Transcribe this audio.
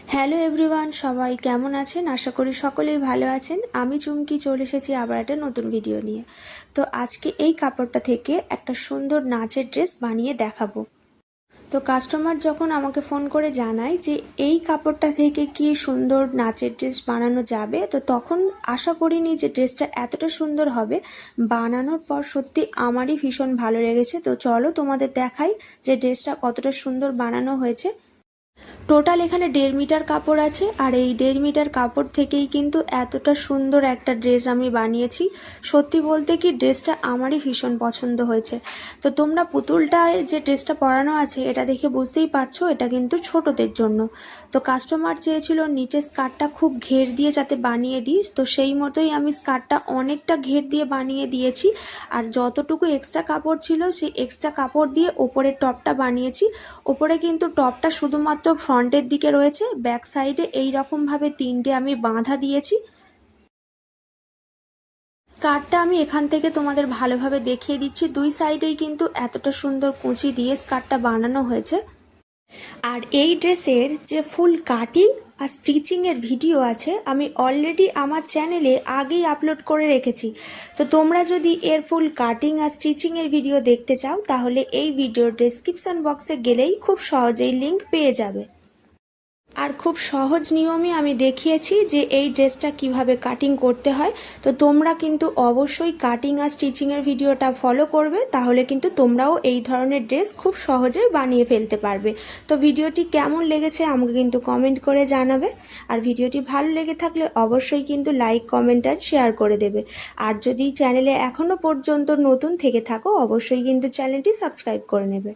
Hello everyone, সবাই কেমন আছেন? আশা করি সকলেই ভালো আছেন। আমি চুমকি চলে এসেছি আবার একটা নতুন ভিডিও নিয়ে। তো আজকে এই কাপড়টা থেকে একটা সুন্দর নাচের ড্রেস বানিয়ে দেখাবো। তো কাস্টমার যখন আমাকে ফোন করে জানায় যে এই কাপড়টা থেকে কি সুন্দর নাচের ড্রেস বানানো যাবে, তো তখন আশা করিনি যে ড্রেসটা এতটা সুন্দর হবে। বানানোর পর সত্যি আমারই ভীষণ ভালো লেগেছে। তো চলো তোমাদের দেখাই যে ড্রেসটা কতটা সুন্দর বানানো হয়েছে। টোটাল এখানে 1.5 মিটার কাপড় আছে, আর এই 1.5 মিটার কাপড় থেকেই কিন্তু এতটা সুন্দর একটা ড্রেস আমি বানিয়েছি। সত্যি বলতে কি ড্রেসটা আমারই ভীষণ পছন্দ হয়েছে। তো তোমরা পুতুলটায় যে ড্রেসটা পরানো আছে এটা দেখে বুঝতেই পারছো এটা কিন্তু ছোটদের জন্য। তো কাস্টমার চেয়েছিল নিচের স্কার্টটা খুব ঘের দিয়ে যাতে বানিয়ে দিই, তো সেই মতোই আমি স্কার্টটা অনেকটা ঘের দিয়ে বানিয়ে দিয়েছি। আর যতটুকু এক্সট্রা কাপড় ছিল সেই এক্সট্রা কাপড় দিয়ে ওপরের টপটা বানিয়েছি। ওপরে কিন্তু টপটা শুধুমাত্র ফ্রন্টের দিকে রয়েছে, ব্যাক সাইডে এই রকম ভাবে 3টে আমি বাঁধা দিয়েছি। স্কার্টটা আমি এখান থেকে তোমাদের ভালোভাবে দেখিয়ে দিচ্ছি। দুই সাইডেই কিন্তু এতটা সুন্দর কুঁচি দিয়ে স্কার্টটা বানানো হয়েছে। আর এই ড্রেসের যে ফুল কাটিং আর স্টিচিংয়ের ভিডিও আছে আমি অলরেডি আমার চ্যানেলে আগেই আপলোড করে রেখেছি। তো তোমরা যদি এর ফুল কাটিং আর স্টিচিংয়ের ভিডিও দেখতে চাও তাহলে এই ভিডিওর ডেসক্রিপশন বক্সে গেলেই খুব সহজেই লিংক পেয়ে যাবে। আর খুব সহজ নিয়মে আমি দেখিয়েছি যে এই ড্রেসটা কিভাবে কাটিং করতে হয়। তো তোমরা কিন্তু অবশ্যই কাটিং আর স্টিচিংয়ের ভিডিওটা ফলো করবে, তাহলে কিন্তু তোমরাও এই ধরনের ড্রেস খুব সহজে বানিয়ে ফেলতে পারবে। তো ভিডিওটি কেমন লেগেছে আমাকে কিন্তু কমেন্ট করে জানাবে। আর ভিডিওটি ভালো লেগে থাকলে অবশ্যই কিন্তু লাইক, কমেন্ট আর শেয়ার করে দেবে। আর যদি চ্যানেলে এখনও পর্যন্ত নতুন থেকে থাকো অবশ্যই কিন্তু চ্যানেলটি সাবস্ক্রাইব করে নেবে।